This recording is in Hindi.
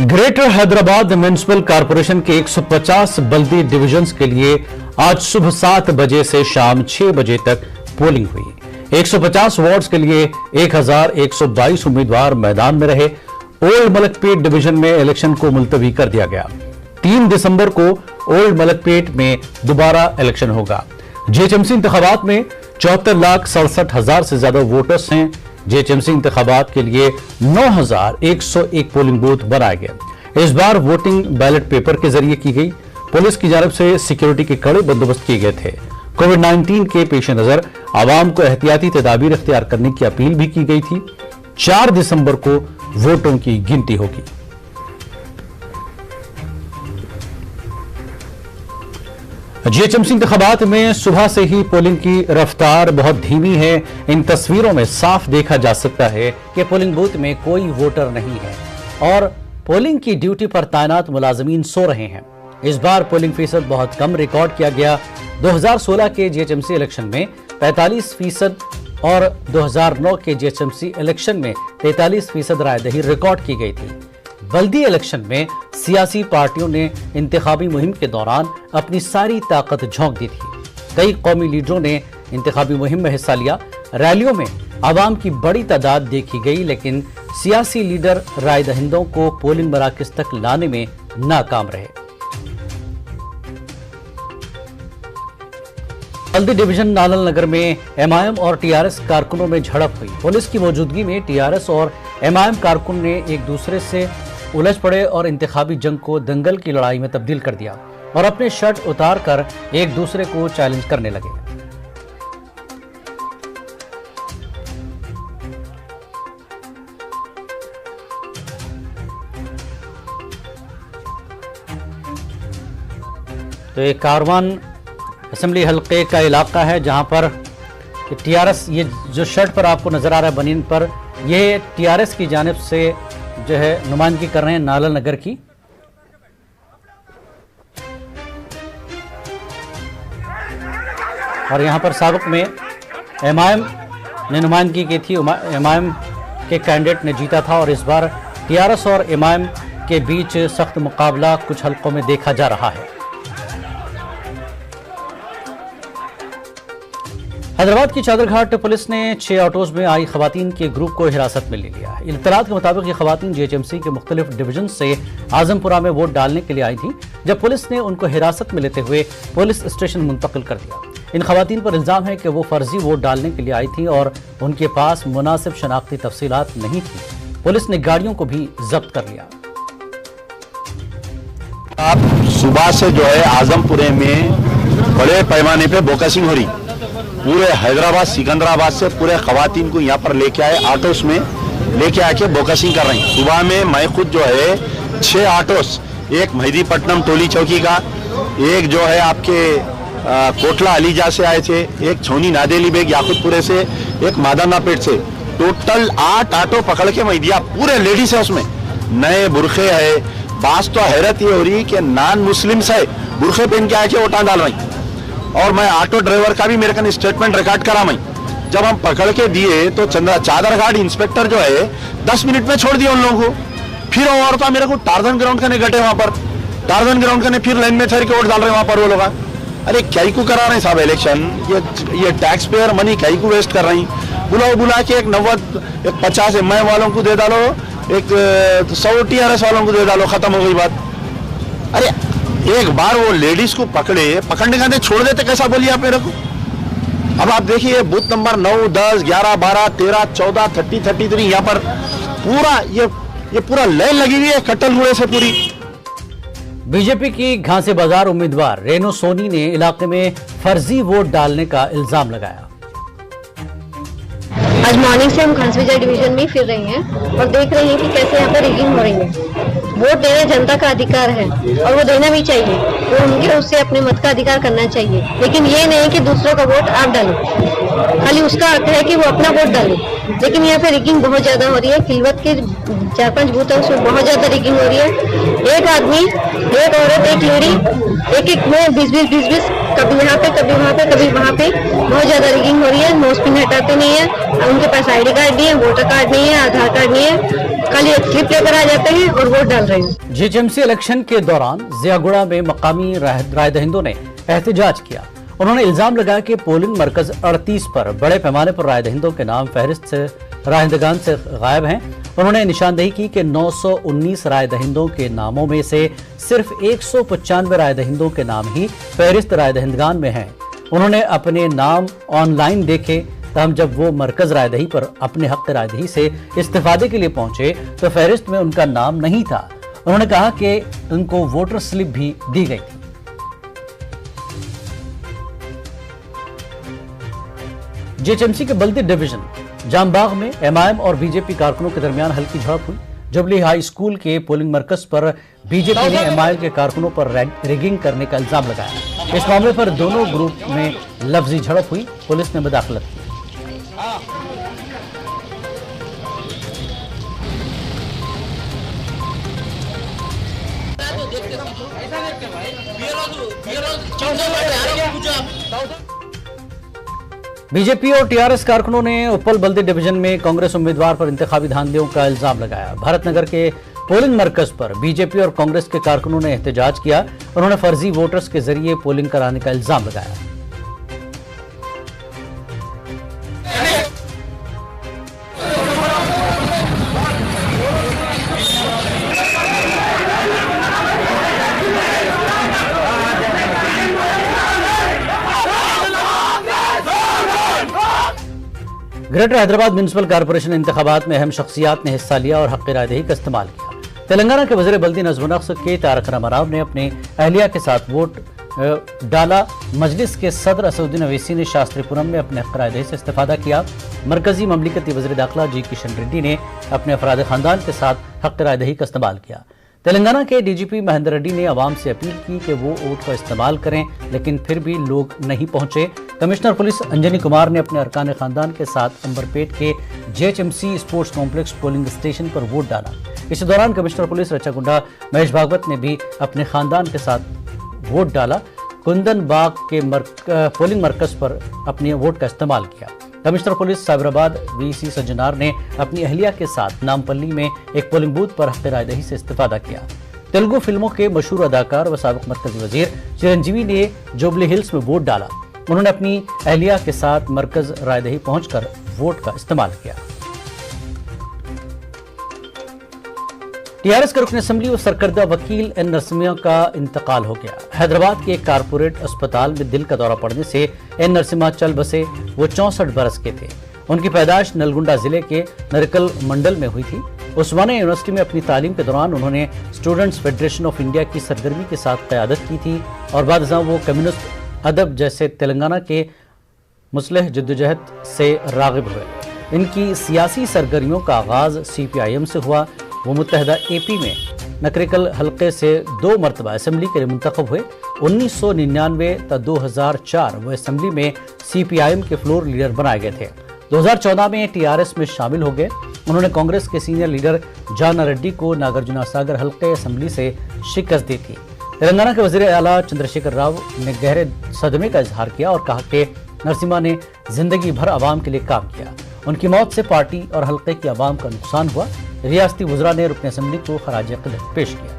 ग्रेटर हैदराबाद म्युनिसिपल कॉरपोरेशन के 150 बल्दी डिविजन्स के लिए आज सुबह 7 बजे से शाम 6 बजे तक पोलिंग हुई। 150 वार्ड्स के लिए 1122 उम्मीदवार मैदान में रहे। ओल्ड मलकपेट डिवीजन में इलेक्शन को मुलतवी कर दिया गया। 3 दिसंबर को ओल्ड मलकपेट में दोबारा इलेक्शन होगा। जीएचएमसी इंतखाबात में 74,67,000 से ज्यादा वोटर्स हैं। जीएचएमसी इंतखाबात के लिए 9,101 पोलिंग बूथ बनाए गए। इस बार वोटिंग बैलेट पेपर के जरिए की गई। पुलिस की जानब से सिक्योरिटी के कड़े बंदोबस्त किए गए थे। कोविड-19 के पेश नजर आवाम को एहतियाती तदाबीर इख्तियार करने की अपील भी की गई थी। 4 दिसंबर को वोटों की गिनती होगी। जीएचएमसी इंतखाबात में सुबह से ही पोलिंग की रफ्तार बहुत धीमी है। इन तस्वीरों में साफ देखा जा सकता है कि पोलिंग बूथ में कोई वोटर नहीं है और पोलिंग की ड्यूटी पर तैनात मुलाजमीन सो रहे हैं। इस बार पोलिंग फीसद बहुत कम रिकॉर्ड किया गया। 2016 के जीएचएमसी इलेक्शन में 45% और 2009 के जीएचएमसी इलेक्शन में 43% रायदही रिकॉर्ड की गई थी। बल्दी इलेक्शन में सियासी पार्टियों ने इंतखाबी मुहिम के दौरान अपनी सारी ताकत झोंक दी थी। कई कौमी लीडरों ने इंतखाबी मुहिम में हिस्सा लिया। रैलियों में आवाम की बड़ी तादाद देखी गई, लेकिन सियासी लीडर राय दहिंदों को पोलिंग मराकज तक लाने में नाकाम रहे। बल्दी डिवीजन नालल नगर में एमआईएम और टीआरएस कारकुनों में झड़प हुई। पुलिस की मौजूदगी में टीआरएस और एमआईएम कारकुन ने एक दूसरे से उलझ पड़े और इंतखाबी जंग को दंगल की लड़ाई में तब्दील कर दिया और अपने शर्ट उतार कर एक दूसरे को चैलेंज करने लगे। तो ये कारवान असेंबली हल्के का इलाका है जहां पर टीआरएस, ये जो शर्ट पर आपको नजर आ रहा है बनीन पर, ये टीआरएस की जानिब से जो है नुमाइंदगी कर रहे हैं नालल नगर की। और यहां पर साबिक में एमआईएम ने नुमाइंदगी की थी। एमआईएम के कैंडिडेट ने जीता था और इस बार टीआरएस और एमआईएम के बीच सख्त मुकाबला कुछ हल्कों में देखा जा रहा है। हैदराबाद की चादरघाट पुलिस ने 6 ऑटोज में आई खवातीन के ग्रुप को हिरासत में ले लिया। इत्तलात के मुताबिक ये खवातीन जीएचएमसी के मुख्तलिफ डिवीजन से आजमपुरा में वोट डालने के लिए आई थी, जब पुलिस ने उनको हिरासत में लेते हुए पुलिस स्टेशन मुंतकिल कर दिया। इन खवातीन पर इल्जाम है कि वो फर्जी वोट डालने के लिए आई थी और उनके पास मुनासिब शनाख्ती तफसीलात नहीं थी। पुलिस ने गाड़ियों को भी जब्त कर लिया। आप सुबह से जो है आजमपुरे में बड़े पैमाने पे बोकसिंग हो रही। पूरे हैदराबाद सिकंदराबाद से पूरे खवातीन को यहाँ पर लेके आए, ऑटोस में लेके आके बोकसिंग कर रही। सुबह में मैं खुद जो है 6 ऑटोस, एक मेहदीपट्टनम टोली चौकी का, एक जो है आपके कोटला अलीजा से आए थे, एक छोनी नादेली बेग याकुतपुरे से, एक मादानापेट से, टोटल 8 ऑटो पकड़ के मैं दिया। पूरे लेडीज है उसमें, नए बुरखे है। बात तो हैरत ये हो रही कि नॉन मुस्लिम्स है बुरखे पहन के आके वोटा डाल रही। और मैं ऑटो ड्राइवर का भी मेरे का स्टेटमेंट रिकॉर्ड करा। मैं जब हम पकड़ के दिए तो चादरघाट इंस्पेक्टर जो है 10 मिनट में छोड़ दिया उन लोगों को। फिर और तो मेरे को टार्जन ग्राउंड का नहीं गटे वहां पर, टार्जन ग्राउंड का नहीं, फिर लाइन में ठहर के वोट डाल रहे वहां पर वो लोग। अरे क्या को करा रहे हैं साहब इलेक्शन? ये टैक्स पेयर मनी क्या को वेस्ट कर रही। बुला के एक 50 एमआई वालों को दे डालो, एक 100 टीआरएस वालों को दे डालो, खत्म हो गई बात। अरे एक बार वो लेडीज को पकड़ने का छोड़ देते, कैसा बोलिए आप मेरे को? अब आप देखिए बूथ नंबर 9, 10, 11, 12, 13, 14, 30, 33 यहाँ पर पूरा ये पूरा लाइन लगी हुई है कट्टलगुड़े से पूरी। बीजेपी की घासे बाजार उम्मीदवार रेणु सोनी ने इलाके में फर्जी वोट डालने का इल्जाम लगाया। आज मॉर्निंग से हम खानसबाजार डिवीजन में फिर रहे हैं और देख रहे हैं कि कैसे यहाँ पर रिगिंग हो रही है। वोट देना जनता का अधिकार है और वो देना भी चाहिए, तो उनके उससे अपने मत का अधिकार करना चाहिए। लेकिन ये नहीं कि दूसरों का वोट आप डालो, खाली उसका हक है कि वो अपना वोट डाले। लेकिन यहाँ पे रिगिंग बहुत ज्यादा हो रही है। खिलवत के 4-5 बूथ है उसमें बहुत ज्यादा रिगिंग हो रही है। एक आदमी, एक औरत, एक लेडी, एक में 20-20 कभी यहाँ पे, कभी वहाँ पे, कभी वहाँ पे बहुत ज्यादा रिगिंग हो रही है। नोज पिन हटाते नहीं है, उनके पास आईडी कार्ड नहीं है, वोटर कार्ड नहीं है, आधार कार्ड नहीं है। खाली एक स्लिप लेकर आ जाते हैं और वोट डाल रहे हैं। जीएचएमसी इलेक्शन के दौरान जियागुड़ा में मकामी राय दहिंदों ने एहतजाज किया। उन्होंने इल्जाम लगाया कि पोलिंग मरकज 38 पर बड़े पैमाने पर राय दहिंदों के नाम फहरिस्त से रायदगान से गायब हैं। उन्होंने निशानदेही की कि 919 राय दहिंदों के नामों में से सिर्फ 195 राय दहिंदों के नाम ही फहरिस्त राय दहिंदगान में हैं। उन्होंने अपने नाम ऑनलाइन देखे, तब जब वो मरकज रायदही पर अपने हक रायदही से इस्तीफादे के लिए पहुंचे तो फहरिस्त में उनका नाम नहीं था। उन्होंने कहा कि उनको वोटर स्लिप भी दी गई थी। जीएचएमसी के बल्दी डिवीजन जामबाग में एमआईएम और बीजेपी कारकुनों के दरमियान हल्की झड़प हुई। जुबली हाई स्कूल के पोलिंग मरकज पर बीजेपी ने एमआईएम के कारकुनों पर रिगिंग करने का इल्जाम लगाया। इस मामले पर दोनों ग्रुप में लफ्जी झड़प हुई। पुलिस ने मुदाखलत की। बीजेपी और टीआरएस कारकुनों ने उप्पल बल्दी डिवीजन में कांग्रेस उम्मीदवार पर इंतखाबी धांधलियों का इल्जाम लगाया। भारतनगर के पोलिंग मरकज पर बीजेपी और कांग्रेस के कारकुनों ने एहतजाज किया। उन्होंने फर्जी वोटर्स के जरिए पोलिंग कराने का इल्जाम लगाया। ग्रेटर हैदराबाद म्युनिसिपल कॉर्पोरेशन इंतखाबात में अहम शख्सियात ने हिस्सा लिया और हक़ रायदही का इस्तेमाल किया। तेलंगाना के वज़ीर बल्दी नज़्म-ओ-नक्श के तारक रामाराव ने अपने अहलिया के साथ वोट डाला। मजलिस के सदर असदुद्दीन अवैसी ने शास्त्रीपुरम में अपने हक़ रायदही से इस्तिफादा किया। मरकजी ममलिकती वज़ीर दाखिला जी किशन रेड्डी ने अपने अफराद खानदान के साथ हक़ रायदही का इस्तेमाल किया। तेलंगाना के डीजीपी महेंद्र रेड्डी ने आवाम से अपील की कि वो वोट का इस्तेमाल करें, लेकिन फिर भी लोग नहीं पहुंचे। कमिश्नर पुलिस अंजनी कुमार ने अपने अरकान खानदान के साथ अंबरपेट के JHMC sports complex polling station पर वोट डाला। इस दौरान कमिश्नर पुलिस रचागुंडा महेश भागवत ने भी अपने खानदान के साथ वोट डाला। कुंदन बाग के पोलिंग मरकज पर अपने वोट का इस्तेमाल किया। Commissioner police Cyberabad VC Sajjanar ने अपनी अहलिया के साथ नामपल्ली में एक पोलिंग बूथ पर हक़ रायदही से इस्तिफादा किया। तेलुगु फिल्मों के मशहूर अदाकार व साबिक मरकजी वजीर चिरंजीवी ने जुबली हिल्स में वोट डाला। उन्होंने अपनी अहलिया के साथ मरकज रायदही पहुंचकर वोट का इस्तेमाल किया। टीआरएस के रुकन असेंबली व सरकर्दा वकील एन नरसिम्हा का इंतकाल हो गया। हैदराबाद के एक कारपोरेट अस्पताल में दिल का दौरा पड़ने से एन नरसिम्हा चल बसे। वो 64 बरस के थे। उनकी पैदाइश नलगुंडा जिले के नरकल मंडल में हुई थी। उस्मानिया यूनिवर्सिटी में अपनी तालीम के दौरान उन्होंने स्टूडेंट्स फेडरेशन ऑफ इंडिया की सरगर्मी के साथ क़यादत की थी और बाद वो कम्युनिस्ट अदब जैसे तेलंगाना के मुस्लिह जद्दोजहद से राग़िब हुए। इनकी सियासी सरगर्मियों का आगाज़ CPIM से हुआ। वो मुत्तहदा AP में नकरेकल हल्के से 2 मरतबा असेंबली के लिए मुंतखब हुए। 1999 तक 2004 वो असेंबली में CPIM के फ्लोर लीडर बनाए गए थे। 2014 में TRS में शामिल हो गए। उन्होंने कांग्रेस के सीनियर लीडर जाना रेड्डी को नागार्जुना सागर हल्के असेंबली से शिकस्त दी थी। तेलंगाना के वज़ीर आला चंद्रशेखर राव ने गहरे सदमे का इजहार किया और कहा कि नरसिम्हा ने जिंदगी भर आवाम के लिए काम किया। उनकी मौत से पार्टी और हल्के की आवाम का नुकसान हुआ। रियासती वज़रा ने रुकन असेंबली को खराज अक़ीदत पेश किया।